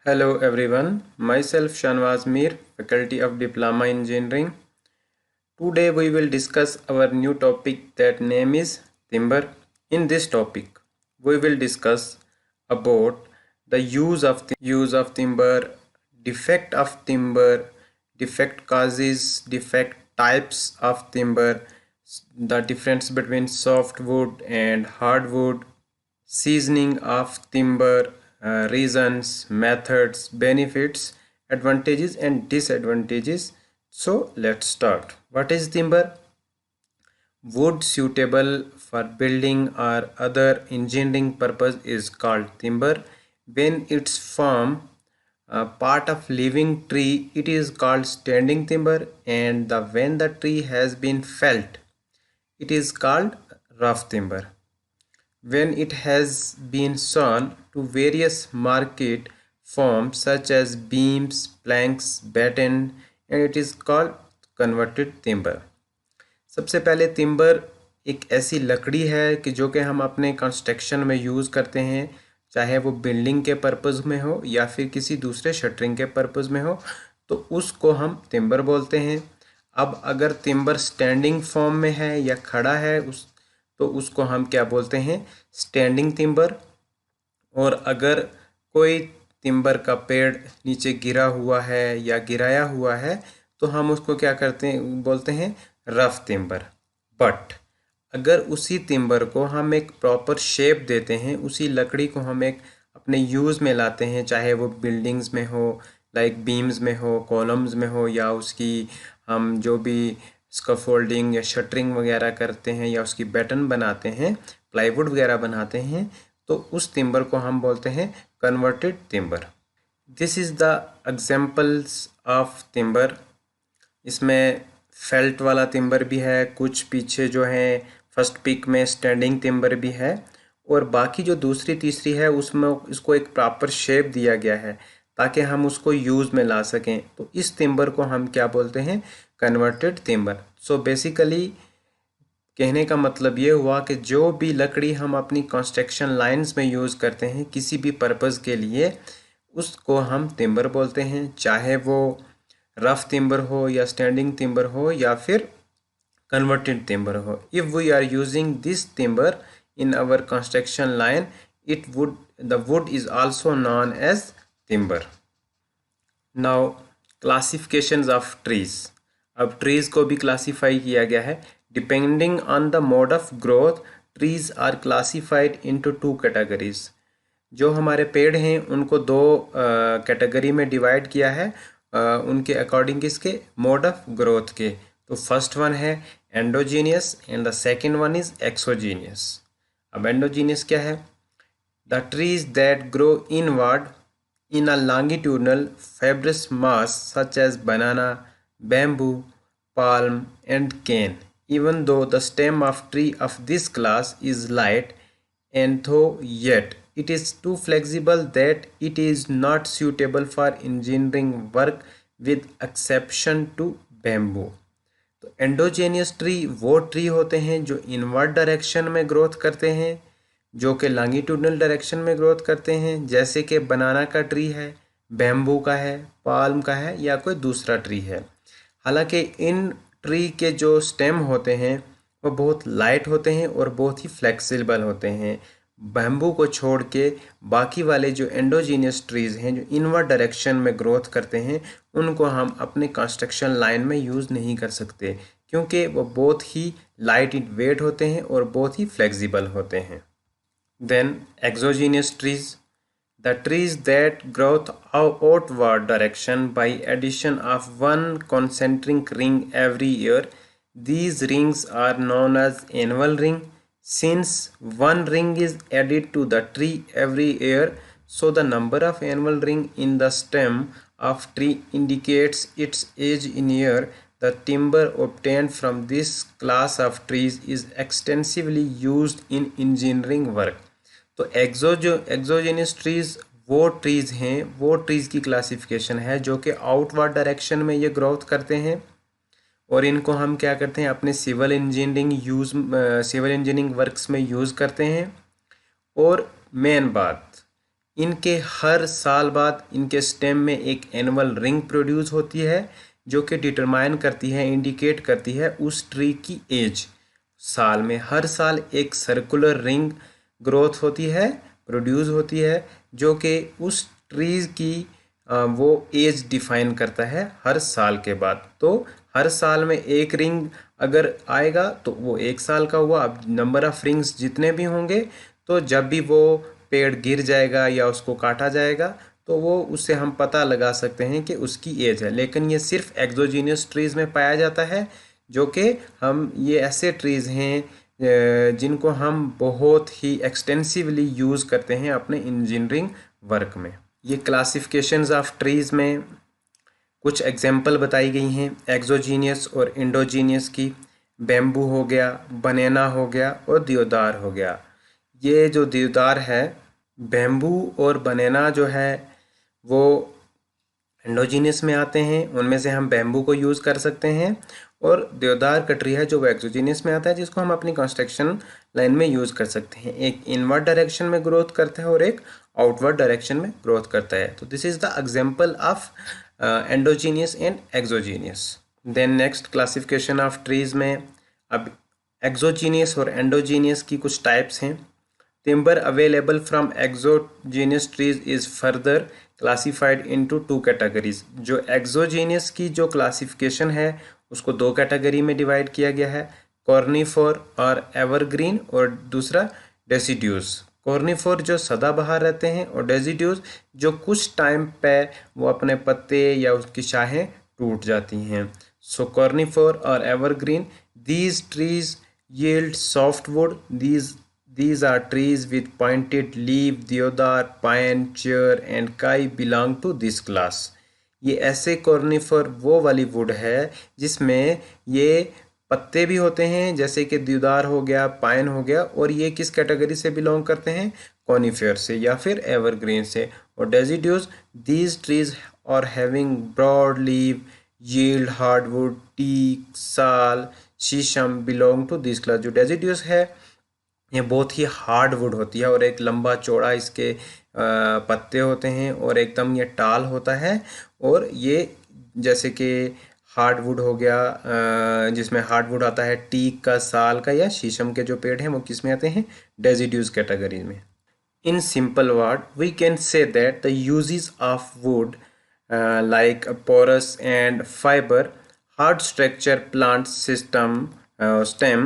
Hello everyone, myself Shanwaz Mir, Faculty of Diploma Engineering. Today we will discuss our new topic that name is timber. In this topic, we will discuss about the use of timber, defect of timber, defect causes, defect types of timber, the difference between softwood and hardwood, seasoning of timber, reasons, methods, benefits, advantages and disadvantages. So let's start. What is timber? Wood suitable for building or other engineering purpose is called timber. When it's form part of living tree, it is called standing timber, and when the tree has been felled, it is called rough timber. When it has been sawn to various market forms such as beams, planks, batten, and it is called converted timber. सबसे पहले timber एक ऐसी लकड़ी है कि जो कि हम अपने कंस्ट्रक्शन में यूज़ करते हैं, चाहे वो बिल्डिंग के पर्पज़ में हो या फिर किसी दूसरे शटरिंग के पर्पज़ में हो, तो उसको हम timber बोलते हैं। अब अगर timber स्टैंडिंग फॉर्म में है या खड़ा है तो उसको हम क्या बोलते हैं? Standing timber. और अगर कोई टिम्बर का पेड़ नीचे गिरा हुआ है या गिराया हुआ है तो हम उसको क्या बोलते हैं? Rough timber. बट अगर उसी टिम्बर को हम एक प्रॉपर शेप देते हैं, उसी लकड़ी को हम एक अपने यूज़ में लाते हैं, चाहे वो बिल्डिंग्स में हो, लाइक बीम्स में हो, कॉलम्स में हो, या उसकी हम जो भी स्कैफोल्डिंग या शटरिंग वगैरह करते हैं या उसकी बैटन बनाते हैं, प्लाईवुड वगैरह बनाते हैं, तो उस टिम्बर को हम बोलते हैं converted timber. This is the examples of timber. इसमें फेल्ट वाला टिम्बर भी है, कुछ पीछे जो है फर्स्ट पिक में स्टैंडिंग टिम्बर भी है, और बाकी जो दूसरी तीसरी है उसमें इसको एक प्रॉपर शेप दिया गया है ताकि हम उसको यूज़ में ला सकें। तो इस टिम्बर को हम क्या बोलते हैं? Converted timber. सो बेसिकली कहने का मतलब ये हुआ कि जो भी लकड़ी हम अपनी कंस्ट्रक्शन लाइंस में यूज़ करते हैं किसी भी पर्पज़ के लिए, उसको हम टिम्बर बोलते हैं, चाहे वो रफ टिम्बर हो या स्टैंडिंग टिम्बर हो या फिर कन्वर्टेड टिम्बर हो। If we are using this timber in our construction line, the wood is also known as timber. Now classifications of trees. अब trees को भी classify किया गया है। Depending on the mode of growth, trees are classified into two categories. जो हमारे पेड़ हैं उनको दो कैटेगरी में डिवाइड किया है उनके अकॉर्डिंग किसके? मोड ऑफ ग्रोथ के। तो फर्स्ट वन है endogenous and the second one is exogenous. अब एंडोजीनियस क्या है? The trees that grow inward in a longitudinal fibrous mass such as banana, bamboo, palm and cane. Even though the stem of tree of this class is light, and though yet it is too flexible that it is not suitable for engineering work with exception to bamboo. तो एंडोजेनियस tree वो tree होते हैं जो inward direction में growth करते हैं, जो कि लॉन्गिट्यूडनल डायरेक्शन में ग्रोथ करते हैं, जैसे कि बनाना का ट्री है, बैम्बू का है, पाल्म का है या कोई दूसरा ट्री है। हालांकि इन ट्री के जो स्टेम होते हैं वो बहुत लाइट होते हैं और बहुत ही फ्लेक्सिबल होते हैं। बैम्बू को छोड़ के बाकी वाले जो एंडोजीनियस ट्रीज़ हैं जो इनवर्ड डायरेक्शन में ग्रोथ करते हैं उनको हम अपने कंस्ट्रक्शन लाइन में यूज़ नहीं कर सकते क्योंकि वो बहुत ही लाइट इन वेट होते हैं और बहुत ही फ्लेक्सिबल होते हैं। Then exogenous trees, the trees that grow outward direction by addition of one concentric ring every year. These rings are known as annual ring. Since one ring is added to the tree every year, so the number of annual ring in the stem of tree indicates its age in year. The timber obtained from this class of trees is extensively used in engineering work. तो एक्सोजेनियस trees वो trees हैं, वो trees की classification है जो कि outward direction में ये ग्रोथ करते हैं और इनको हम क्या करते हैं अपने सिविल इंजीनियरिंग वर्क्स में यूज़ करते हैं। और मेन बात, इनके हर साल बाद इनके स्टेम में एक एनुअल रिंग प्रोड्यूस होती है जो कि डिटरमाइन करती है, इंडिकेट करती है उस ट्री की एज। साल में हर साल एक सर्कुलर रिंग ग्रोथ होती है, प्रोड्यूस होती है, जो कि उस ट्रीज की वो एज डिफाइन करता है हर साल के बाद। तो हर साल में एक रिंग अगर आएगा तो वो एक साल का हुआ। अब नंबर ऑफ रिंग्स जितने भी होंगे, तो जब भी वो पेड़ गिर जाएगा या उसको काटा जाएगा तो वो उससे हम पता लगा सकते हैं कि उसकी एज है। लेकिन ये सिर्फ एक्सोजीनियस ट्रीज में पाया जाता है, जो कि हम ये ऐसे ट्रीज हैं जिनको हम बहुत ही एक्सटेंसिवली यूज़ करते हैं अपने इंजीनियरिंग वर्क में। ये क्लासिफिकेशंस ऑफ ट्रीज में कुछ एग्जाम्पल बताई गई हैं एक्सोजीनियस और इंडोजीनियस की। बैम्बू हो गया, बनेना हो गया और देवदार हो गया। ये जो देवदार है, बैम्बू और बनेना जो है वो एंडोजीनियस में आते हैं, उनमें से हम बैम्बू को यूज़ कर सकते हैं। और देवदार का ट्री है जो वो एक्सोजीनियस में आता है, जिसको हम अपनी कंस्ट्रक्शन लाइन में यूज़ कर सकते हैं। एक इनवर्ड डायरेक्शन में ग्रोथ करता है और एक आउटवर्ड डायरेक्शन में ग्रोथ करता है। तो this is the example of endogenous and exogenous. Then next classification of trees में अब एक्सोजीनियस और एंडोजीनियस की कुछ टाइप्स हैं। Timber available from exogenous trees is further classified into two categories. जो एक्सोजीनियस की जो क्लासिफिकेशन है उसको दो कैटेगरी में डिवाइड किया गया है, कॉर्निफोर और एवरग्रीन, और दूसरा डेसिड्यूज। कॉर्निफोर जो सदाबहार रहते हैं और डेसिड्यूज जो कुछ टाइम पे वो अपने पत्ते या उसकी शाखें टूट जाती हैं। सो कॉर्निफोर और evergreen, these trees yield softwood. These are trees with pointed leaf. Deodar, pine, chair and kai belong to this class. ये ऐसे कॉर्निफर वो वाली वुड है जिसमें ये पत्ते भी होते हैं, जैसे कि देवदार हो गया, पाइन हो गया, और ये किस कैटेगरी से बिलोंग करते हैं, कॉनिफेयर से या फिर एवरग्रीन से। और deciduous, these trees are having broad leave, yield hardwood, teak, sal, shisham belong to this class. जो डेसिड्यूस है ये बहुत ही हार्ड वुड होती है और एक लंबा चौड़ा इसके पत्ते होते हैं और एकदम ये टाल होता है। और ये जैसे कि हार्डवुड हो गया, जिसमें हार्डवुड आता है टीक का, साल का या शीशम के जो पेड़ हैं वो किस में आते हैं, डेसिड्यूस कैटेगरी में। In simple word we can say that the uses of wood like porous and fiber, hard structure plant system stem,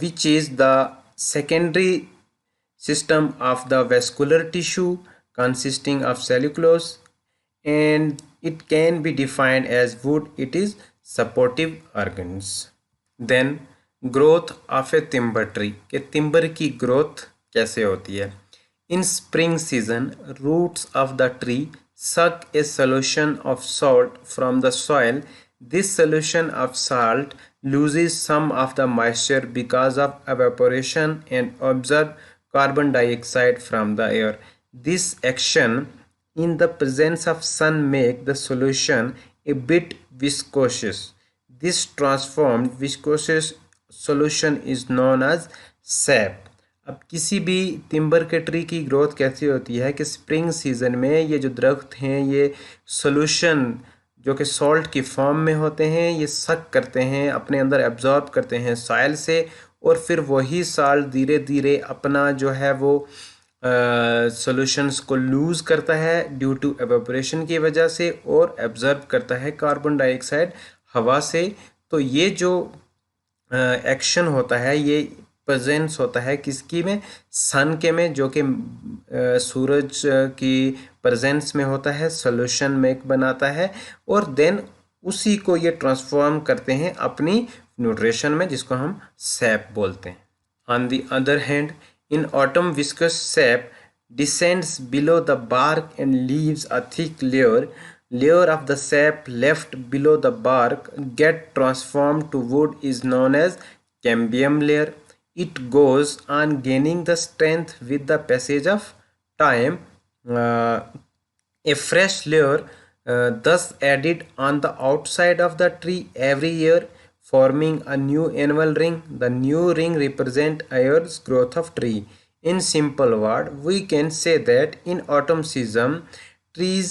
which is the secondary system of the vascular tissue consisting of cellulose, and it can be defined as wood. It is supportive organs. Then growth of a timber tree, के timber की growth कैसे होती है। In spring season, roots of the tree suck a solution of salt from the soil. This solution of salt loses some of the moisture because of evaporation and absorb carbon dioxide from the air. This action in the presence of sun make the solution a bit viscous. This transformed viscous solution is known as sap. अब किसी भी timber के tree की growth कैसी होती है कि spring season में ये जो दरख्त हैं ये सोल्यूशन जो कि सॉल्ट की फॉर्म में होते हैं, ये सक करते हैं, अपने अंदर एब्जॉर्ब करते हैं सॉइल से, और फिर वही सॉल्ट धीरे धीरे अपना जो है वो सॉल्यूशंस को लूज़ करता है ड्यू टू एवेपोरेशन की वजह से, और एब्जॉर्ब करता है कार्बन डाइऑक्साइड हवा से। तो ये जो एक्शन होता है ये प्रेजेंस होता है किसकी में, सन के में, जो कि सूरज की प्रेजेंस में होता है, सॉल्यूशन मेक बनाता है, और देन उसी को ये ट्रांसफॉर्म करते हैं अपनी न्यूट्रिशन में, जिसको हम सैप बोलते हैं। On the other hand, in autumn viscous sap descends below the bark and leaves a thick layer of the sap left below the bark get transformed to wood is known as cambium layer. It goes on gaining the strength with the passage of time. A fresh layer thus added on the outside of the tree every year, forming a new annual ring. The new ring represents a year's growth of tree. In simple word, we can say that in autumn season, trees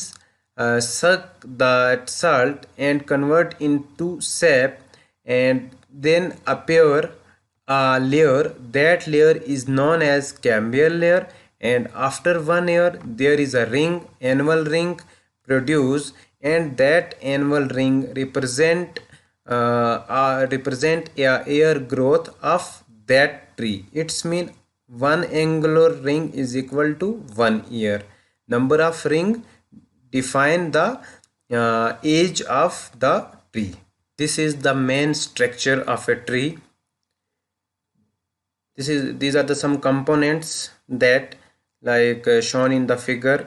suck that salt and convert into sap, and then appear a layer. That layer is known as cambial layer, and after 1 year there is a ring, annual ring produced, and that annual ring represent a air growth of that tree. It's mean one angular ring is equal to 1 year. Number of ring define the age of the tree. This is the main structure of a tree. These are the some components that like shown in the figure.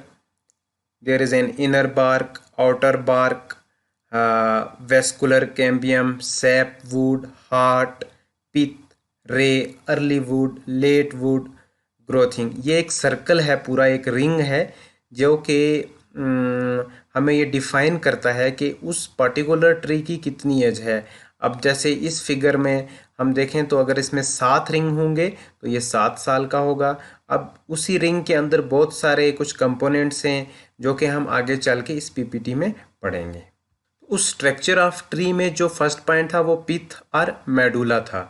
There is an inner bark, outer bark, vascular cambium, sap wood, heart, pith, ray, early wood, late wood, ग्रोथिंग. ये एक circle है, पूरा एक ring है जो कि हमें ये डिफाइन करता है कि उस पर्टिकुलर ट्री की कितनी एज है. अब जैसे इस फिगर में हम देखें तो अगर इसमें 7 रिंग होंगे तो ये 7 साल का होगा. अब उसी रिंग के अंदर बहुत सारे कुछ कंपोनेंट्स हैं जो कि हम आगे चल के इस पीपीटी में पढ़ेंगे. उस स्ट्रक्चर ऑफ ट्री में जो फर्स्ट पॉइंट था वो पिथ और मेडुला था.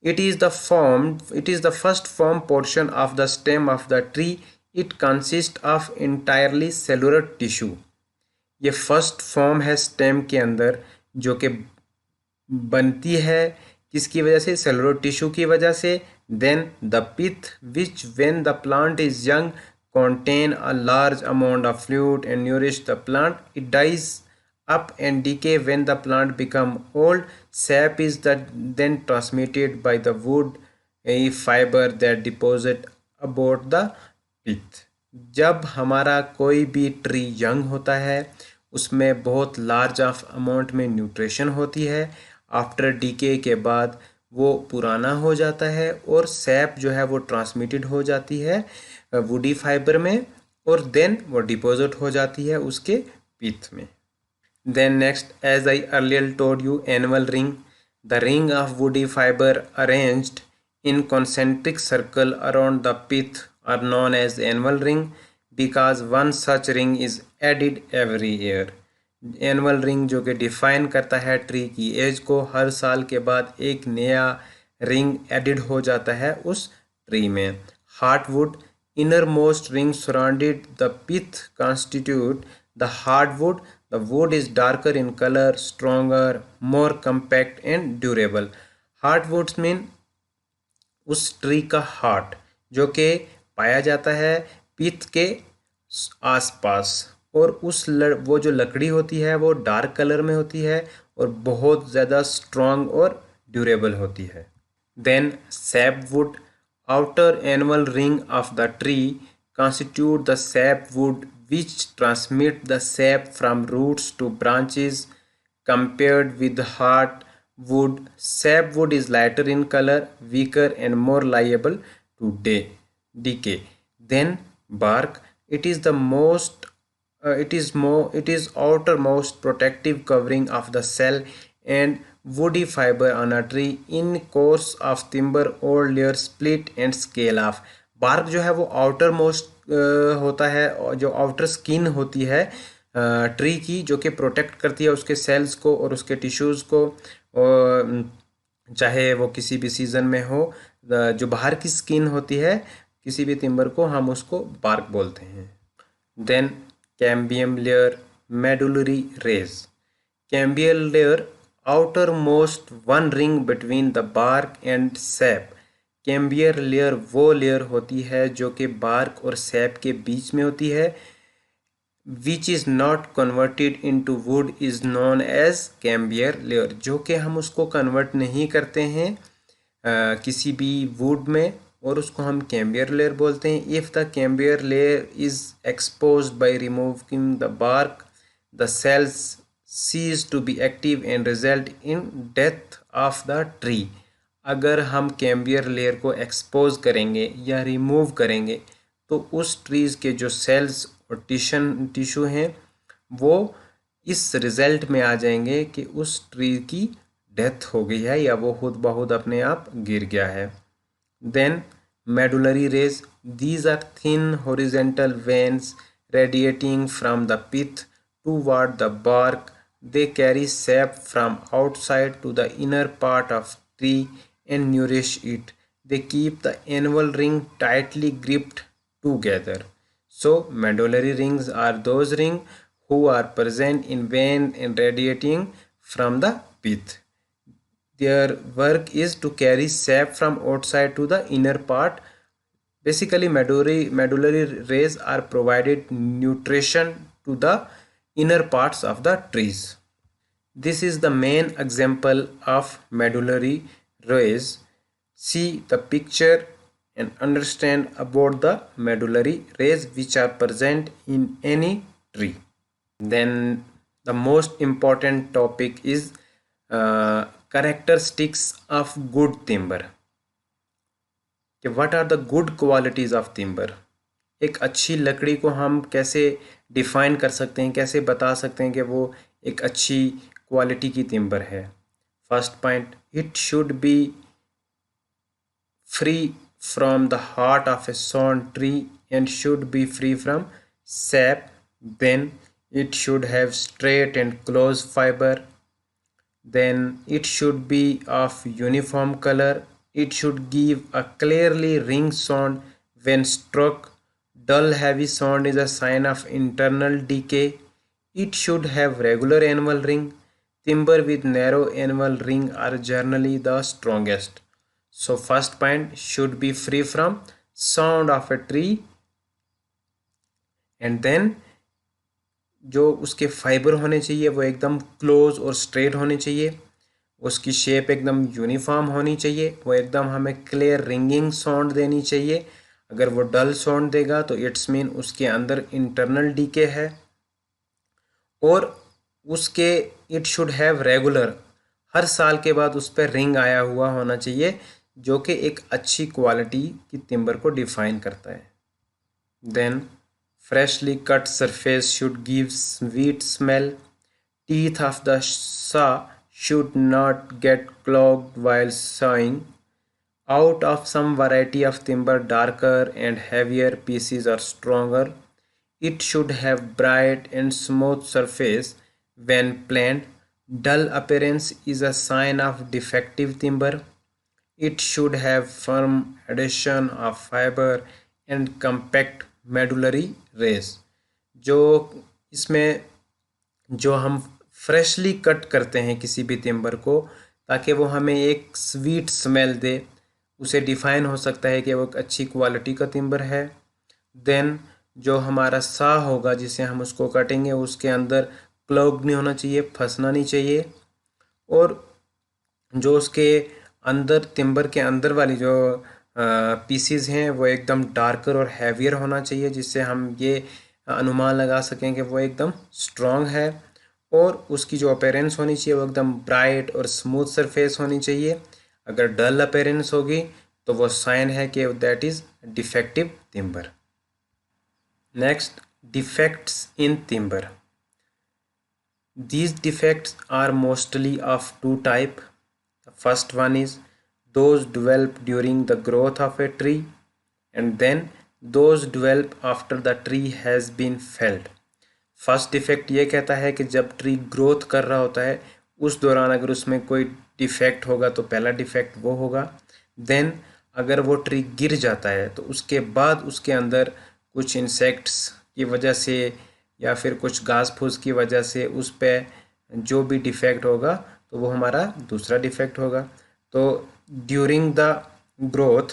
It is the first form portion of the stem of the tree. It consists of entirely cellular tissue. ये फर्स्ट फॉर्म है स्टेम के अंदर जो कि बनती है किसकी वजह से? सेलुलर टिश्यू की वजह से. Then the pith which when the plant is young contain a large amount of fluid and nourish the plant. It dies up and decay when the plant become old. Sap is then transmitted by the wood a fiber that deposit about the pith. जब हमारा कोई भी tree young होता है उसमें बहुत large of amount में nutrition होती है. आफ्टर डीके के बाद वो पुराना हो जाता है और सैप जो है वो ट्रांसमिटेड हो जाती है वुडी फाइबर में और देन वो डिपॉजिट हो जाती है उसके पिथ में. Then next, as I earlier told you, annual ring. The ring of woody fibre arranged in concentric circle around the pith are known as annual ring because one such ring is added every year. Annual ring जो कि define करता है tree की as को, हर साल के बाद एक नया रिंग एडिड हो जाता है उस ट्री में. Heartwood, innermost ring surrounded the pith constitute the hardwood. The wood is darker in color, stronger, more compact and durable. Hardwoods mean उस ट्री का हार्ट जो कि पाया जाता है पिथ के आसपास और वो जो लकड़ी होती है वो डार्क कलर में होती है और बहुत ज़्यादा स्ट्रॉन्ग और ड्यूरेबल होती है. Then sapwood, outer annual ring of the tree constitute the sapwood which transmit the sap from roots to branches. Compared with hardwood, sapwood is lighter in color, weaker and more liable to decay. Then bark, it is outermost protective covering of the cell and woody fiber on a tree. In course of timber old layer split and scale off. Bark जो है वो outer most होता है और जो outer skin होती है tree की जो कि प्रोटेक्ट करती है उसके सेल्स को और उसके टिश्यूज़ को, चाहे वो किसी भी सीज़न में हो. जो बाहर की स्किन होती है किसी भी टिम्बर को हम उसको बार्क बोलते हैं. Then cambium layer, medullary rays. Cambial layer outermost one ring between the bark and sap. Cambium layer वो लेयर होती है जो कि बार्क और सैप के बीच में होती है. Which is not converted into wood is known as cambium layer. जो कि हम उसको कन्वर्ट नहीं करते हैं किसी भी वुड में और उसको हम कैम्बियर लेयर बोलते हैं. If the cambium layer is exposed by removing the bark, the cells cease to be active and result in death of the tree. अगर हम कैम्बियर लेयर को एक्सपोज करेंगे या रिमूव करेंगे तो उस ट्रीज़ के जो सेल्स और टिश्यू हैं वो इस रिज़ल्ट में आ जाएंगे कि उस ट्री की डेथ हो गई है या वो खुद ब खुद अपने आप गिर गया है. Then medullary rays, These are thin horizontal veins radiating from the pith toward the bark. They carry sap from outside to the inner part of tree and nourish it. They keep the annual ring tightly gripped together. So medullary rings are those rings who are present in vein and radiating from the pith. Their work is to carry sap from outside to the inner part. Basically, medullary rays are provided nutrition to the inner parts of the trees. This is the main example of medullary rays. See the picture and understand about the medullary rays which are present in any tree. Then the most important topic is characteristics of good timber. कि what are the good qualities of timbers. एक अच्छी लकड़ी को हम कैसे define कर सकते हैं, कैसे बता सकते हैं कि वो एक अच्छी क्वालिटी की timber है. First point, it should be free from the heart of A sawn tree and should be free from sap. Then it should have straight and close fiber. Then it should be of uniform color. It should give a clearly ring sound when struck. Dull heavy sound is a sign of internal decay. It should have regular annual ring. Timber with narrow annual ring are generally the strongest. So first point, should be free from sound of a tree. And then जो उसके fibre होने चाहिए वो एकदम close और straight होने चाहिए. उसकी शेप एकदम यूनिफॉर्म होनी चाहिए. वो एकदम हमें क्लियर रिंगिंग साउंड देनी चाहिए. अगर वो डल साउंड देगा तो इट्स मीन उसके अंदर इंटरनल डीके है. और उसके इट शुड हैव रेगुलर, हर साल के बाद उस पर रिंग आया हुआ होना चाहिए, जो कि एक अच्छी क्वालिटी की टिम्बर को डिफाइन करता है. Then freshly cut surface should give sweet smell. Teeth of the saw should not get clogged while sawing. Out of some variety of timber, darker and heavier pieces are stronger. It should have bright and smooth surface when planed. Dull appearance is a sign of defective timber. It should have firm adhesion of fiber and compact medullary rays. जो इसमें जो हम freshly cut करते हैं किसी भी timber को ताकि वो हमें एक स्वीट स्मेल दे, उसे डिफाइन हो सकता है कि वो एक अच्छी क्वालिटी का टिम्बर है. देन जो हमारा सा होगा जिसे हम उसको कटेंगे उसके अंदर क्लॉग नहीं होना चाहिए, फंसना नहीं चाहिए. और जो उसके अंदर टिम्बर के अंदर वाली जो पीसीज हैं वो एकदम डार्कर और हैवियर होना चाहिए, जिससे हम ये अनुमान लगा सकें कि वो एकदम स्ट्रॉन्ग है. और उसकी जो अपीयरेंस होनी चाहिए वो एकदम ब्राइट और स्मूथ सरफेस होनी चाहिए. अगर डल अपीयरेंस होगी तो वो साइन है कि that is defective timber. Next, defects in timber. These defects are mostly of two types. The first one is those develop during the growth of a tree, and then those develop after the tree has been felled. First defect ये कहता है कि जब tree growth कर रहा होता है उस दौरान अगर उसमें कोई डिफेक्ट होगा तो पहला डिफेक्ट वो होगा. देन अगर वो ट्री गिर जाता है तो उसके बाद उसके अंदर कुछ इंसेक्ट्स की वजह से या फिर कुछ घास फूस की वजह से उस पर जो भी डिफेक्ट होगा तो वो हमारा दूसरा डिफेक्ट होगा. तो during the growth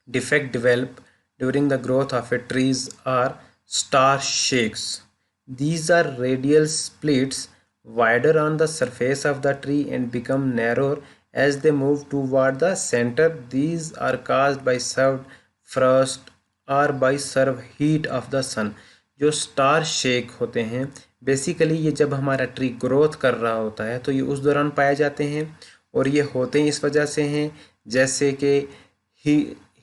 defect develop during the growth of a trees are star shakes. These are radial splits wider on the surface of the tree and become narrower as they move toward the center. These are caused by served frost or by serve heat of the sun. जो star shake होते हैं basically ये जब हमारा tree growth कर रहा होता है तो ये उस दौरान पाए जाते हैं. और ये होते हैं इस वजह से हैं जैसे कि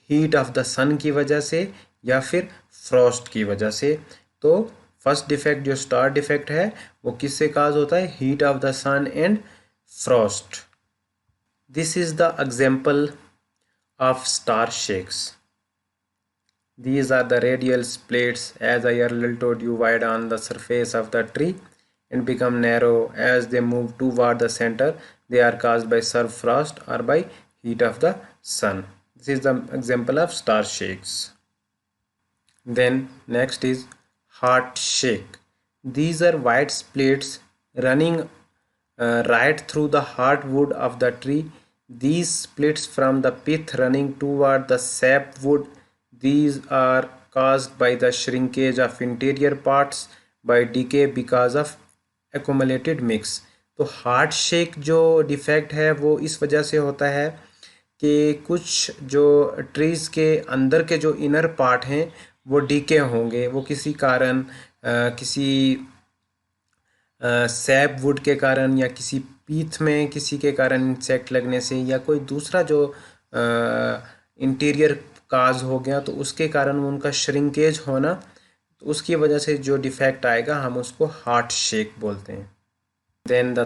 हीट ऑफ द सन की वजह से या फिर फ्रॉस्ट की वजह से. तो फर्स्ट डिफेक्ट जो स्टार डिफेक्ट है वो किससे काज होता है? Heat of the sun and frost. This is the example of star shakes. These are the radial splits, as I earlier told you, wide on the surface of the tree and become narrow as they move toward the center. They are caused by surf frost or by heat of the sun. This is the example of star shakes. Then next is heart shake. These are wide splits running right through the hardwood of the tree. These splits from the pith running toward the sapwood. These are caused by the shrinkage of interior parts by decay because of accumulated mix. तो heart shake जो defect है वो इस वजह से होता है कि कुछ जो ट्रीज़ के अंदर के जो इनर पार्ट हैं वो डीके होंगे, वो किसी कारण किसी सैप वुड के कारण या किसी पीथ में किसी के कारण इंसेक्ट लगने से या कोई दूसरा जो इंटीरियर काज हो गया तो उसके कारण उनका श्रिंकेज होना, तो उसकी वजह से जो डिफेक्ट आएगा हम उसको हार्ट शेक बोलते हैं. Then the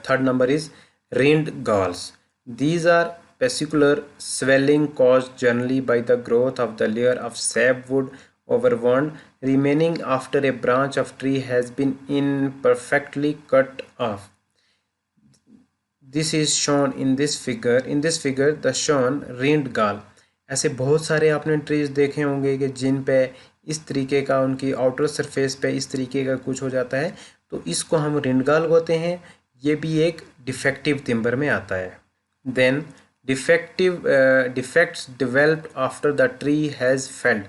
third number is rind galls. These are fascicular swelling caused generally by the growth of the layer of sapwood over wound remaining after a branch of tree has been imperfectly cut off. This is shown in this figure. In this figure, the shown rind gall. ऐसे बहुत सारे आपने trees देखे होंगे कि जिन पे इस तरीके का उनकी आउटर सरफेस पे इस तरीके का कुछ हो जाता है, तो इसको हम रिंडगाल बोलते हैं. ये भी एक डिफेक्टिव टिम्बर में आता है. Then defects developed after the tree has felled.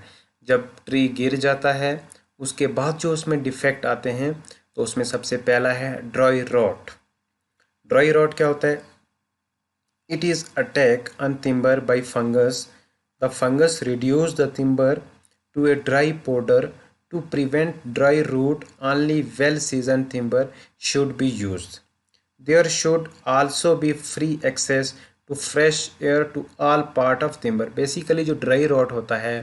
जब ट्री गिर जाता है उसके बाद जो उसमें डिफेक्ट आते हैं, तो उसमें सबसे पहला है ड्राई रॉट. ड्राई रॉट क्या होता है? It is attack on timber bye fungus. The fungus reduce the timber to a dry powder. To prevent dry root, only well-seasoned timber should be used. There should also be free access to fresh air to all part of timber. Basically जो dry rot होता है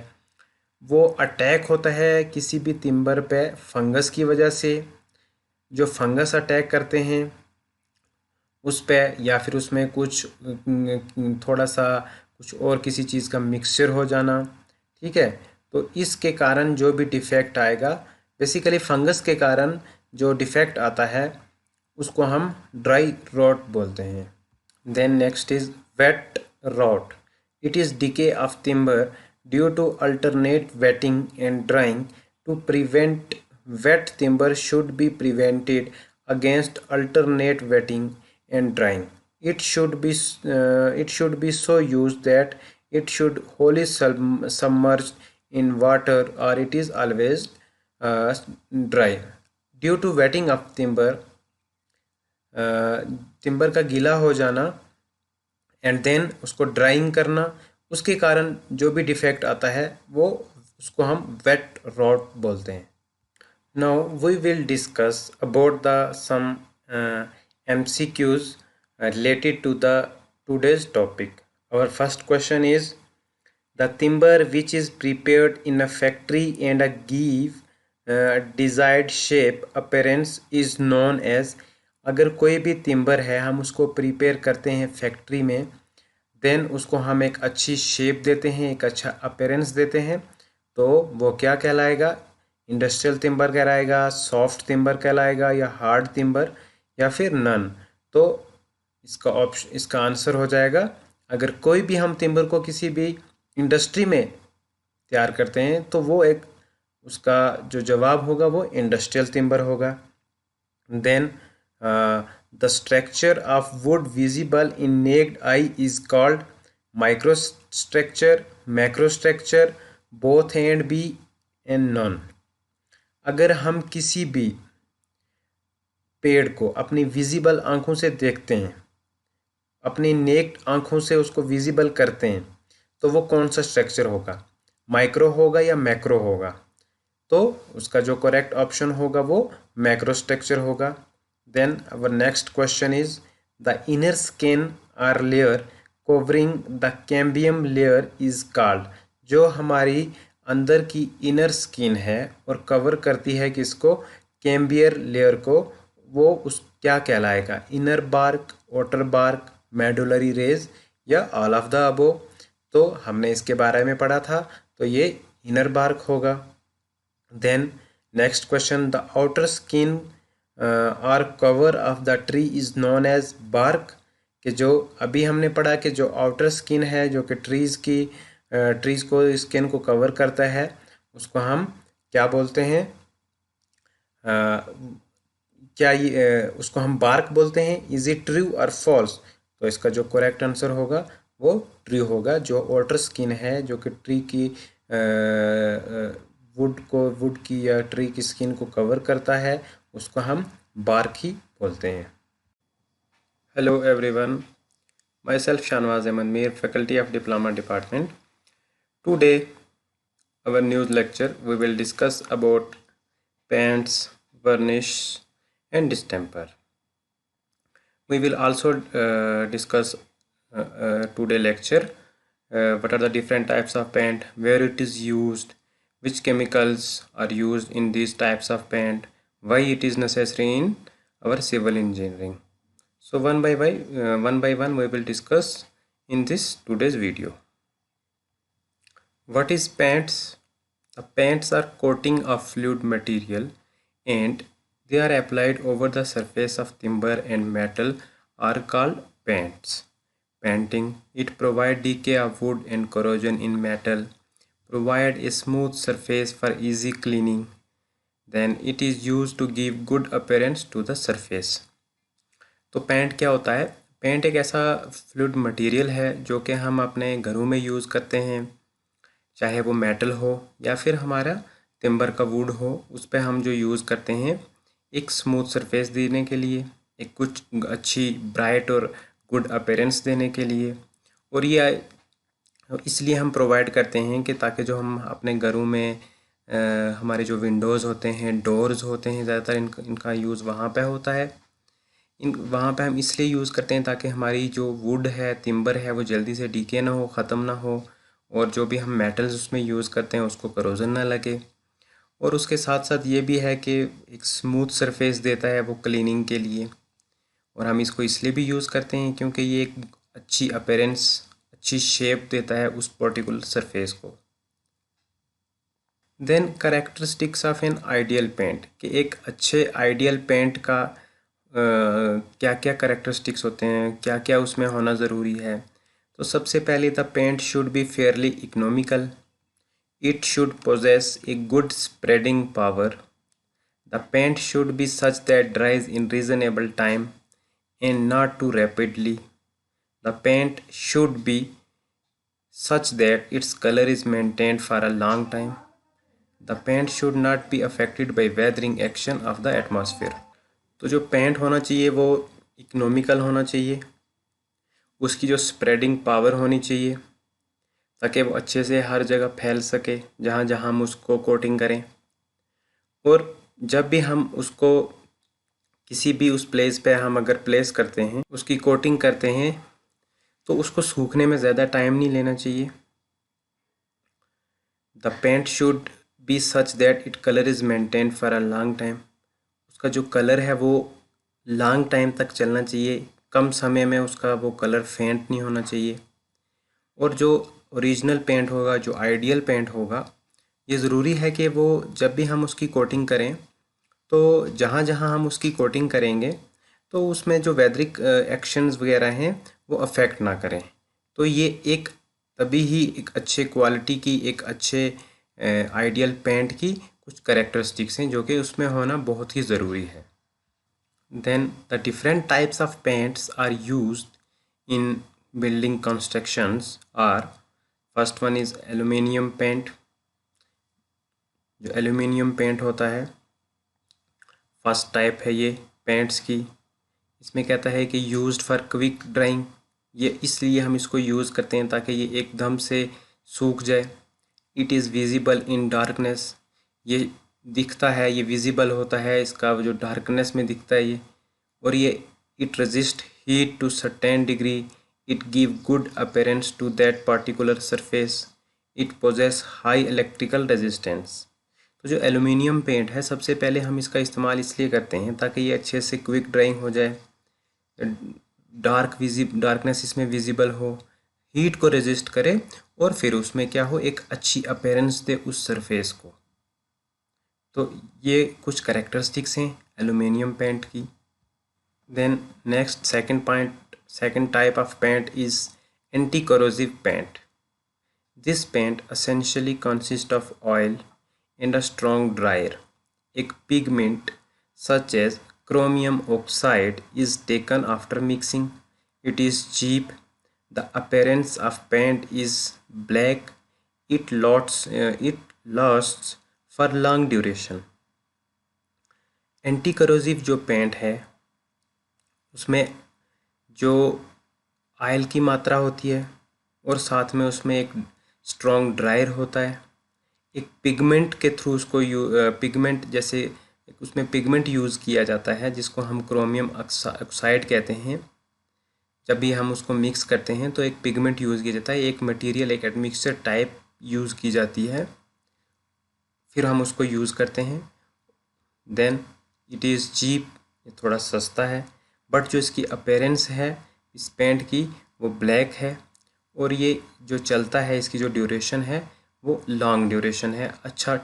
वो attack होता है किसी भी timber पे fungus की वजह से. जो फंगस अटैक करते हैं उस पे या फिर उसमें कुछ थोड़ा सा कुछ और किसी चीज़ का मिक्सचर हो जाना, ठीक है, तो इसके कारण जो भी डिफेक्ट आएगा, बेसिकली फंगस के कारण जो डिफेक्ट आता है उसको हम ड्राई रॉट बोलते हैं. Then next is wet rot. It is decay of timber due to alternate wetting and drying. To prevent wet timber should be prevented against alternate wetting and drying. It should be so used that it should wholly submerged in water or it is always dry. Due to wetting of timber, timber का गीला हो जाना and then उसको drawing करना, उसके कारण जो भी डिफेक्ट आता है वो उसको हम वेट रॉट बोलते हैं. Now we will discuss about the some MCQs related to the today's topic. Our first question is, the timber which is prepared in a factory and a give desired shape appearance is known as. अगर कोई भी timber है हम उसको prepare करते हैं factory में, then उसको हम एक अच्छी शेप देते हैं, एक अच्छा अपीयरेंस देते हैं, तो वो क्या कहलाएगा? इंडस्ट्रियल टिम्बर कहलाएगा, सॉफ्ट टिम्बर कहलाएगा, या हार्ड टिम्बर, या फिर नन. तो इसका आंसर हो जाएगा, अगर कोई भी हम टिम्बर को किसी भी इंडस्ट्री में तैयार करते हैं तो वो एक उसका जो जवाब होगा वो इंडस्ट्रियल टिम्बर होगा. Then the structure of wood visible in naked eye is called micro structure, macro structure, both and B and none. अगर हम किसी भी पेड़ को अपनी विजिबल आंखों से देखते हैं, अपनी नेक्ड आंखों से उसको विजिबल करते हैं, तो वो कौन सा स्ट्रक्चर होगा? माइक्रो होगा या मैक्रो होगा? तो उसका जो करेक्ट ऑप्शन होगा वो मैक्रो स्ट्रक्चर होगा. Then our next question is, the inner skin or layer covering the cambium layer is called. जो हमारी अंदर की इनर स्किन है और कवर करती है किसको? कैम्बियर लेयर को, वो उस क्या कहलाएगा? Inner bark, outer bark, medullary rays या ऑल ऑफ द अबो. तो हमने इसके बारे में पढ़ा था. तो ये इनर बार्क होगा। Then next question, the outer skin और cover of the tree is known as bark, कि जो अभी हमने पढ़ा कि जो आउटर स्किन है जो कि ट्रीज को स्किन को कवर करता है उसको हम क्या बोलते हैं, क्या ये उसको हम बार्क बोलते हैं। इज इट ट्रू और फॉल्स? तो इसका जो करेक्ट आंसर होगा वो ट्रू होगा। जो आउटर स्किन है जो कि ट्री की वुड की या ट्री की स्किन को कवर करता है उसको हम बार्क ही बोलते हैं। Hello everyone, myself Shahnawaz Ahmad Mir, faculty of diploma department. Today our news lecture we will discuss about paints, varnish and distemper. We will also discuss today lecture what are the different types of paint, where it is used, which chemicals are used in these types of paint, why it is necessary in our civil engineering. So one by one we will discuss in this today's video. What is paints? The paints are coating of fluid material and they are applied over the surface of timber and metal are called paints. Painting, it provide decay of wood and corrosion in metal, provide a smooth surface for easy cleaning. Then it is used to give good appearance to the surface. तो paint क्या होता है? Paint एक ऐसा fluid material है जो कि हम अपने घरों में यूज़ करते हैं, चाहे वो मेटल हो या फिर हमारा टिम्बर का वुड हो, उस पर हम जो यूज़ करते हैं एक स्मूथ सरफेस देने के लिए, एक कुछ अच्छी ब्राइट और गुड अपीयरेंस देने के लिए। और ये इसलिए हम प्रोवाइड करते हैं कि ताकि जो हम अपने घरों में हमारे जो विंडोज़ होते हैं, डोर्स होते हैं, ज़्यादातर इनका यूज़ वहाँ पे होता है। वहाँ पे हम इसलिए यूज़ करते हैं ताकि हमारी जो वुड है, टिम्बर है, वो जल्दी से डीके ना हो, ख़त्म ना हो, और जो भी हम मेटल्स उसमें यूज़ करते हैं उसको करोजन ना लगे। और उसके साथ साथ ये भी है कि एक स्मूथ सरफेस देता है वो क्लीनिंग के लिए। और हम इसको इसलिए भी यूज़ करते हैं क्योंकि ये एक अच्छी अपीयरेंस, अच्छी शेप देता है उस पर्टिकुलर सरफेस को। Then characteristics of an ideal paint, कि एक अच्छे आइडियल पेंट का क्या क्या कैरेक्टरिस्टिक्स होते हैं, क्या क्या उसमें होना ज़रूरी है। तो सबसे पहले the paint should be fairly economical, it should possess a good spreading power, the paint should be such that dries in reasonable time and not too rapidly, the paint should be such that its color is maintained for a long time. The paint should not be affected by weathering action of the atmosphere. तो जो paint होना चाहिए वो economical होना चाहिए, उसकी जो spreading power होनी चाहिए ताकि वो अच्छे से हर जगह फैल सके जहाँ जहाँ हम उसको कोटिंग करें। और जब भी हम उसको किसी भी उस प्लेस पे हम अगर प्लेस करते हैं, उसकी कोटिंग करते हैं, तो उसको सूखने में ज़्यादा टाइम नहीं लेना चाहिए। The paint should be such that it colour is maintain for a long time, उसका जो कलर है वो लॉन्ग टाइम तक चलना चाहिए, कम समय में उसका वो कलर फेंट नहीं होना चाहिए। और जो ओरिजिनल पेंट होगा, जो आइडियल पेंट होगा, ये ज़रूरी है कि वो जब भी हम उसकी कोटिंग करें तो जहाँ जहाँ हम उसकी कोटिंग करेंगे तो उसमें जो वेदरिक एक्शंस वगैरह हैं वो अफेक्ट ना करें। तो ये एक तभी ही एक अच्छे क्वालिटी की, एक अच्छे आइडियल पेंट की कुछ कैरेक्टरिस्टिक्स हैं जो कि उसमें होना बहुत ही ज़रूरी है। Then the different types of paints are used in building constructions are, first one is aluminium paint. जो एल्यूमिनियम पेंट होता है फर्स्ट टाइप है ये पेंट्स की। इसमें कहता है कि यूज्ड फॉर क्विक ड्राइंग, ये इसलिए हम इसको यूज़ करते हैं ताकि ये एकदम से सूख जाए। It is visible in darkness, ये दिखता है, ये विजिबल होता है, इसका जो डार्कनेस में दिखता है ये। और ये it resist heat to certain degree, it give good appearance to that particular surface, it possess high electrical resistance. तो जो एल्यूमिनियम पेंट है सबसे पहले हम इसका इस्तेमाल इसलिए करते हैं ताकि ये अच्छे से क्विक ड्राइंग हो जाए, डार्कनेस इसमें विजिबल हो, हीट को रेजिस्ट करे और फिर उसमें क्या हो, एक अच्छी अपीयरेंस दे उस सरफेस को। तो ये कुछ कैरेक्टरिस्टिक्स हैं एल्युमिनियम पेंट की। Then next second type of paint is anti-corrosive paint. This paint essentially consists of oil and a strong dryer. A pigment such as chromium oxide is taken after mixing. It is cheap. The appearance of paint is black. It lasts for long duration. Anti करोजिव जो paint है उसमें जो oil की मात्रा होती है और साथ में उसमें एक स्ट्रॉन्ग ड्रायर होता है। एक पिगमेंट के थ्रू उसको पिगमेंट जैसे उसमें पिगमेंट यूज़ किया जाता है जिसको हम क्रोमियम ऑक्साइड कहते हैं। जब भी हम उसको मिक्स करते हैं तो एक पिगमेंट यूज़ किया जाता है, एक मटेरियल, एक एडमिक्सचर टाइप यूज़ की जाती है, फिर हम उसको यूज़ करते हैं। देन इट इज़ चीप, ये थोड़ा सस्ता है, बट जो इसकी अपीयरेंस है इस पेंट की वो ब्लैक है और ये जो चलता है इसकी जो ड्यूरेशन है वो लॉन्ग ड्यूरेशन है, अच्छा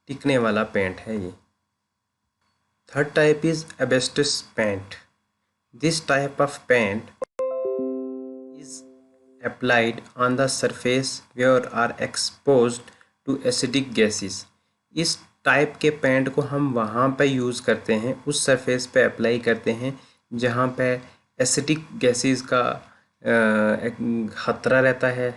टिकने वाला पेंट है ये। Third type is asbestos paint. This type of paint is applied on the surface where are exposed to acidic gases. इस टाइप के पेंट को हम वहाँ पे यूज़ करते हैं, उस सरफेस पे अप्लाई करते हैं जहाँ पे एसिडिक गैसेस का एक ख़तरा रहता है,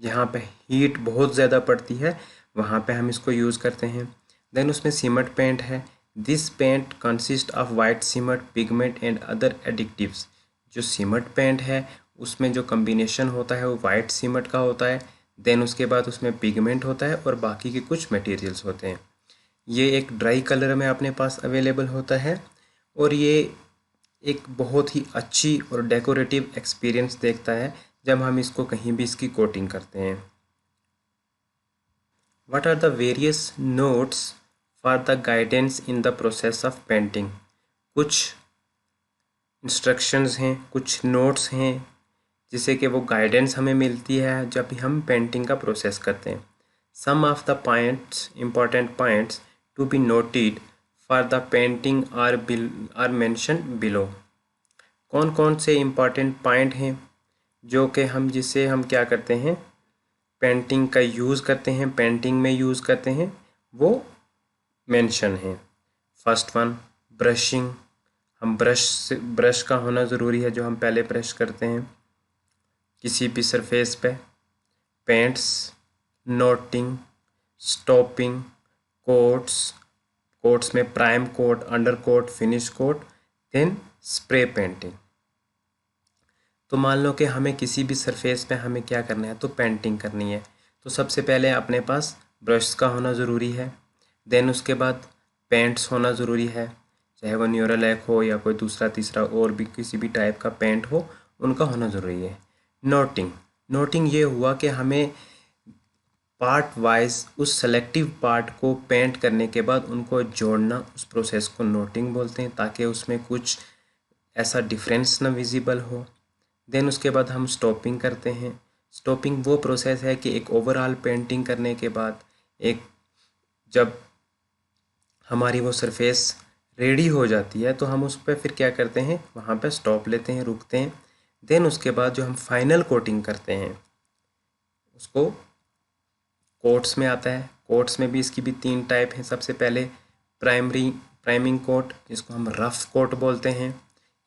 जहाँ पे हीट बहुत ज़्यादा पड़ती है, वहाँ पे हम इसको यूज़ करते हैं। देन उसमें सीमेंट पेंट है। This paint consist of white cement, pigment and other additives. जो सीमेंट पेंट है उसमें जो कम्बिनेशन होता है वो वाइट सीमेंट का होता है, देन उसके बाद उसमें पिगमेंट होता है और बाकी के कुछ मटेरियल्स होते हैं। ये एक ड्राई कलर में अपने पास अवेलेबल होता है और ये एक बहुत ही अच्छी और डेकोरेटिव एक्सपीरियंस देखता है जब हम इसको कहीं भी इसकी कोटिंग करते हैं। What are the various notes for the guidance in the process of painting? कुछ इंस्ट्रक्शंस हैं, कुछ नोट्स हैं जिससे कि वो गाइडेंस हमें मिलती है जब भी हम पेंटिंग का प्रोसेस करते हैं। Some of the points, important points to be noted for the painting are mention below. कौन कौन से इम्पॉर्टेंट पॉइंट हैं जो कि हम जिससे हम क्या करते हैं, पेंटिंग का यूज़ करते हैं, पेंटिंग में यूज़ करते हैं, वो मेंशन है। First one, brushing. हम ब्रश का होना ज़रूरी है जो हम पहले ब्रश करते हैं किसी भी सरफेस पे। पेंट्स, नोटिंग, स्टॉपिंग, कोट्स में prime coat, under coat, finish coat, then spray painting. तो मान लो कि हमें किसी भी सरफेस पे हमें क्या करना है, तो पेंटिंग करनी है, तो सबसे पहले अपने पास ब्रश का होना ज़रूरी है। देन उसके बाद पेंट्स होना ज़रूरी है, चाहे वो न्यूरोलैक हो या कोई दूसरा तीसरा और भी किसी भी टाइप का पेंट हो, उनका होना ज़रूरी है। नोटिंग ये हुआ कि हमें पार्ट वाइज उस सेलेक्टिव पार्ट को पेंट करने के बाद उनको जोड़ना, उस प्रोसेस को नोटिंग बोलते हैं, ताकि उसमें कुछ ऐसा डिफरेंस ना विजिबल हो। देन उसके बाद हम स्टॉपिंग करते हैं। स्टॉपिंग वो प्रोसेस है कि एक ओवरऑल पेंटिंग करने के बाद एक जब हमारी वो सरफेस रेडी हो जाती है तो हम उस पर फिर क्या करते हैं, वहाँ पे स्टॉप लेते हैं, रुकते हैं। देन उसके बाद जो हम फाइनल कोटिंग करते हैं उसको कोट्स में आता है। कोट्स में भी इसकी भी 3 टाइप हैं। सबसे पहले प्राइमिंग कोट, जिसको हम रफ कोट बोलते हैं,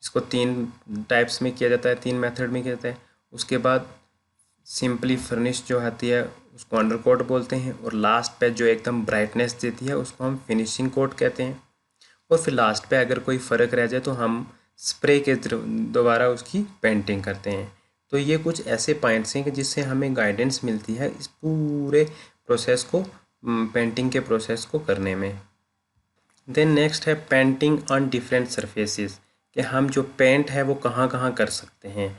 इसको 3 टाइप्स में किया जाता है, 3 मेथड में किया जाता है। उसके बाद सिंपली फिनिश जो आती है उसको अंडर कोट बोलते हैं, और लास्ट पे जो एकदम ब्राइटनेस देती है उसको हम फिनिशिंग कोट कहते हैं। और फिर लास्ट पे अगर कोई फ़र्क रह जाए तो हम स्प्रे के दोबारा उसकी पेंटिंग करते हैं। तो ये कुछ ऐसे पॉइंट्स हैं कि जिससे हमें गाइडेंस मिलती है इस पूरे प्रोसेस को, पेंटिंग के प्रोसेस को करने में। देन नेक्स्ट है पेंटिंग ऑन डिफरेंट सरफेसेस, कि हम जो पेंट है वो कहाँ कहाँ कर सकते हैं,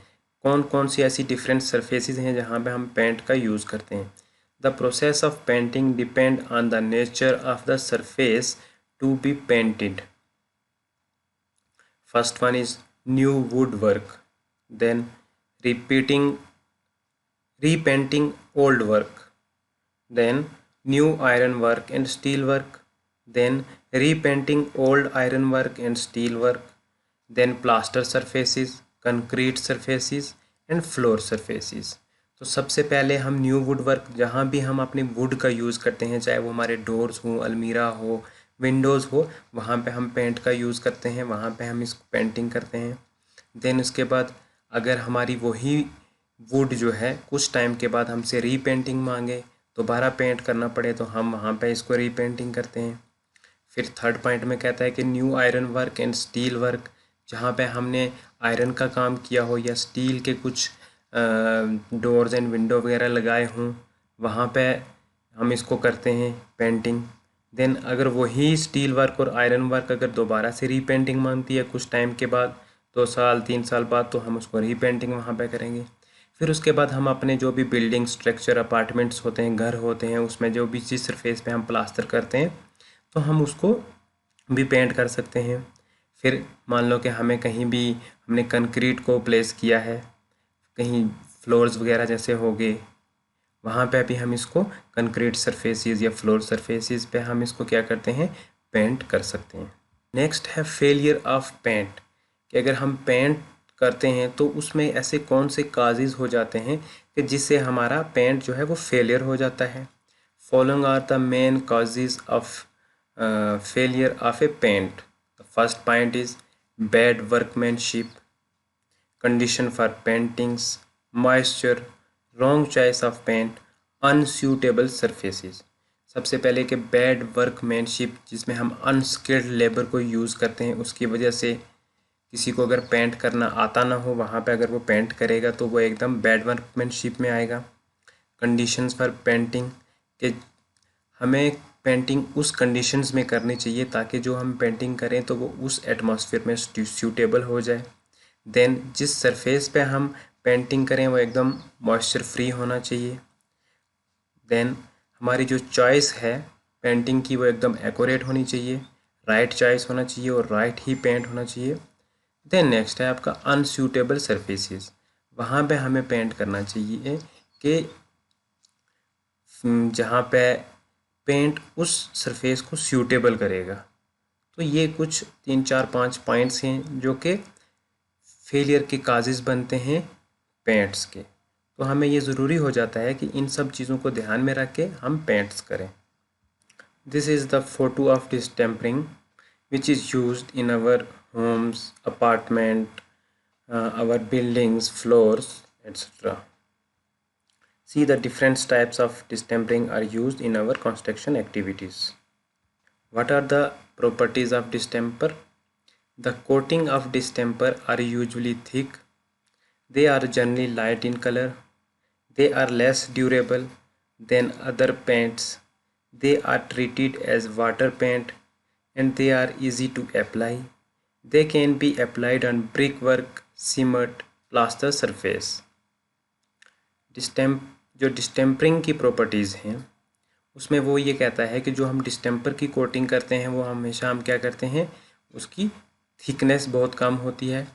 कौन कौन सी ऐसी डिफरेंट सरफेसेस हैं जहाँ पे हम पेंट का यूज़ करते हैं। The process of painting depend on the nature of the surface to be painted. First one is new woodwork, then repeating repainting old work, then new iron work and steel work, then repainting old iron work and steel work, then plaster surfaces, concrete surfaces and floor surfaces। तो सबसे पहले हम new would work, जहाँ भी हम अपने would का use करते हैं, चाहे वो हमारे डोर्स हो, अलमीरा हो, विंडोज़ हो, वहाँ पे हम पेंट का यूज़ करते हैं, वहाँ पे हम इसको पेंटिंग करते हैं। देन उसके बाद अगर हमारी वही वुड जो है कुछ टाइम के बाद हमसे रीपेंटिंग मांगे, दोबारा पेंट करना पड़े, तो हम वहाँ पे इसको रीपेंटिंग करते हैं। फिर थर्ड पॉइंट में कहता है कि new iron work and steel work, जहाँ पे हमने आयरन का काम किया हो या स्टील के कुछ डोर्स एंड विंडो वगैरह लगाए हों, वहाँ पे हम इसको करते हैं पेंटिंग। देन अगर वही स्टील वर्क और आयरन वर्क अगर दोबारा से रीपेंटिंग मांगती है कुछ टाइम के बाद, 2 साल 3 साल बाद, तो हम उसको रीपेंटिंग वहाँ पे करेंगे। फिर उसके बाद हम अपने जो भी बिल्डिंग स्ट्रक्चर, अपार्टमेंट्स होते हैं, घर होते हैं, उसमें जो भी जिस सरफेस पे हम प्लास्टर करते हैं, तो हम उसको भी पेंट कर सकते हैं। फिर मान लो कि हमें कहीं भी हमने कंक्रीट को प्लेस किया है, कहीं फ्लोर्स वगैरह जैसे हो गए, वहाँ पे भी हम इसको कंक्रीट सरफेसेस या फ्लोर सरफेसेस पे हम इसको क्या करते हैं, पेंट कर सकते हैं। नेक्स्ट है फेलियर ऑफ पेंट, कि अगर हम पेंट करते हैं तो उसमें ऐसे कौन से काजेज़ हो जाते हैं कि जिससे हमारा पेंट जो है वो फेलियर हो जाता है। Following are the main causes of failure of a paint. The first point is bad workmanship, condition for paintings, moisture, wrong choice of paint, unsuitable surfaces। सबसे पहले कि बैड वर्कमैनशिप, जिसमें हम अनस्किल्ड लेबर को use करते हैं, उसकी वजह से किसी को अगर पेंट करना आता ना हो, वहाँ पे अगर वो पेंट करेगा तो वो एकदम बैड वर्कमैनशिप में आएगा। कंडीशंस फॉर पेंटिंग, कि हमें पेंटिंग उस कंडीशंस में करनी चाहिए ताकि जो हम पेंटिंग करें तो वो उस एटमॉस्फेयर में सूटेबल हो जाए। देन जिस सरफेस पे हम पेंटिंग करें वो एकदम मॉइस्चर फ्री होना चाहिए। देन हमारी जो चॉइस है पेंटिंग की वो एकदम एक्यूरेट होनी चाहिए, राइट चॉइस होना चाहिए और राइट ही पेंट होना चाहिए। देन नेक्स्ट है आपका अनसूटेबल सरफेसेस, वहाँ पे हमें पेंट करना चाहिए कि जहाँ पे पेंट उस सरफेस को सूटेबल करेगा। तो ये कुछ 3 4 5 पॉइंट्स हैं जो कि फेलियर के काजेज़ बनते हैं पेंट्स के। तो हमें ये ज़रूरी हो जाता है कि इन सब चीज़ों को ध्यान में रख के हम पेंट्स करें। This is the photo of distempering which is used in our homes, apartment, our buildings, floors, etc. See, the different types of distempering are used in our construction activities. What are the properties of distemper? The coating of distemper are usually thick. They are generally light in color. They are less durable than other paints. They are treated as water paint and they are easy to apply. They can be applied on brickwork, cement, plaster surface. जो डिस्टेम्परिंग की properties हैं उसमें वो ये कहता है कि जो हम डिस्टेम्पर की कोटिंग करते हैं वो हमेशा हम क्या करते हैं, उसकी थिकनेस बहुत कम होती है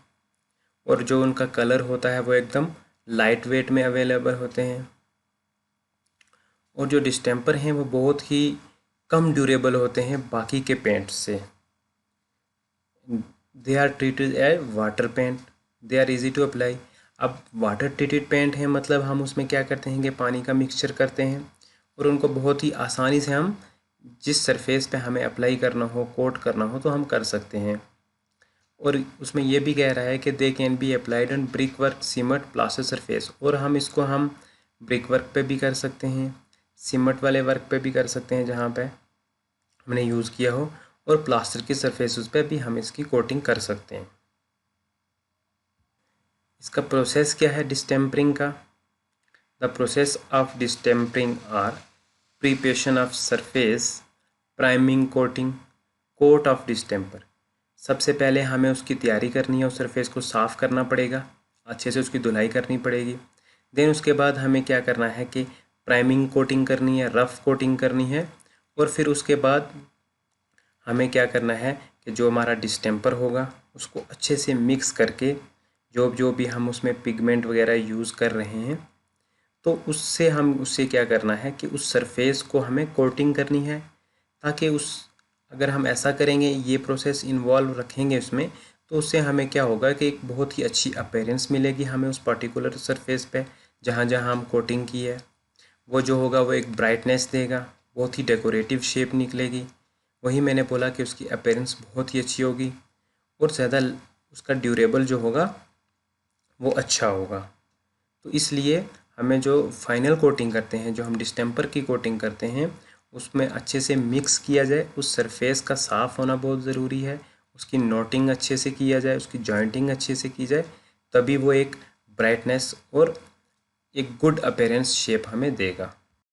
और जो उनका कलर होता है वो एकदम लाइट वेट में अवेलेबल होते हैं। और जो डिस्टेम्पर हैं वो बहुत ही कम ड्यूरेबल होते हैं बाकी के पेंट से। They are treated as water paint, they are easy to apply. अब वाटर ट्रीटेड पेंट है मतलब हम उसमें क्या करते हैं कि पानी का मिक्सचर करते हैं और उनको बहुत ही आसानी से हम जिस सरफेस पे हमें अप्लाई करना हो, कोट करना हो, तो हम कर सकते हैं। और उसमें यह भी कह रहा है कि they can be applied on brick work, cement, plaster surface. और हम इसको हम ब्रिक वर्क पे भी कर सकते हैं, सीमेंट वाले वर्क पे भी कर सकते हैं जहाँ पे हमने यूज़ किया हो, और प्लास्टर की सरफेस पे भी हम इसकी कोटिंग कर सकते हैं। इसका प्रोसेस क्या है डिस्टेम्परिंग का? The process of distempering are preparation of surface, priming, coating, coat of distemper. सबसे पहले हमें उसकी तैयारी करनी है, उस सरफेस को साफ़ करना पड़ेगा, अच्छे से उसकी धुलाई करनी पड़ेगी। देन उसके बाद हमें क्या करना है कि प्राइमिंग कोटिंग करनी है, रफ़ कोटिंग करनी है। और फिर उसके बाद हमें क्या करना है कि जो हमारा डिस्टेम्पर होगा उसको अच्छे से मिक्स करके जो भी हम उसमें पिगमेंट वगैरह यूज़ कर रहे हैं तो उससे क्या करना है कि उस सरफेस को हमें कोटिंग करनी है, ताकि अगर हम ऐसा करेंगे, ये प्रोसेस इन्वॉल्व रखेंगे उसमें, तो उससे हमें क्या होगा कि एक बहुत ही अच्छी अपीयरेंस मिलेगी हमें उस पर्टिकुलर सरफेस पे जहाँ जहाँ हम कोटिंग की है। वो जो होगा वो एक ब्राइटनेस देगा, बहुत ही डेकोरेटिव शेप निकलेगी। वही मैंने बोला कि उसकी अपीयरेंस बहुत ही अच्छी होगी और ज़्यादा उसका ड्यूरेबल जो होगा वो अच्छा होगा। तो इसलिए हमें जो फाइनल कोटिंग करते हैं, जो हम डिस्टेंपर की कोटिंग करते हैं, उसमें अच्छे से मिक्स किया जाए। उस सरफेस का साफ़ होना बहुत ज़रूरी है, उसकी नोटिंग अच्छे से किया जाए, उसकी जॉइंटिंग अच्छे से की जाए, तभी वो एक ब्राइटनेस और एक गुड अपीयरेंस शेप हमें देगा।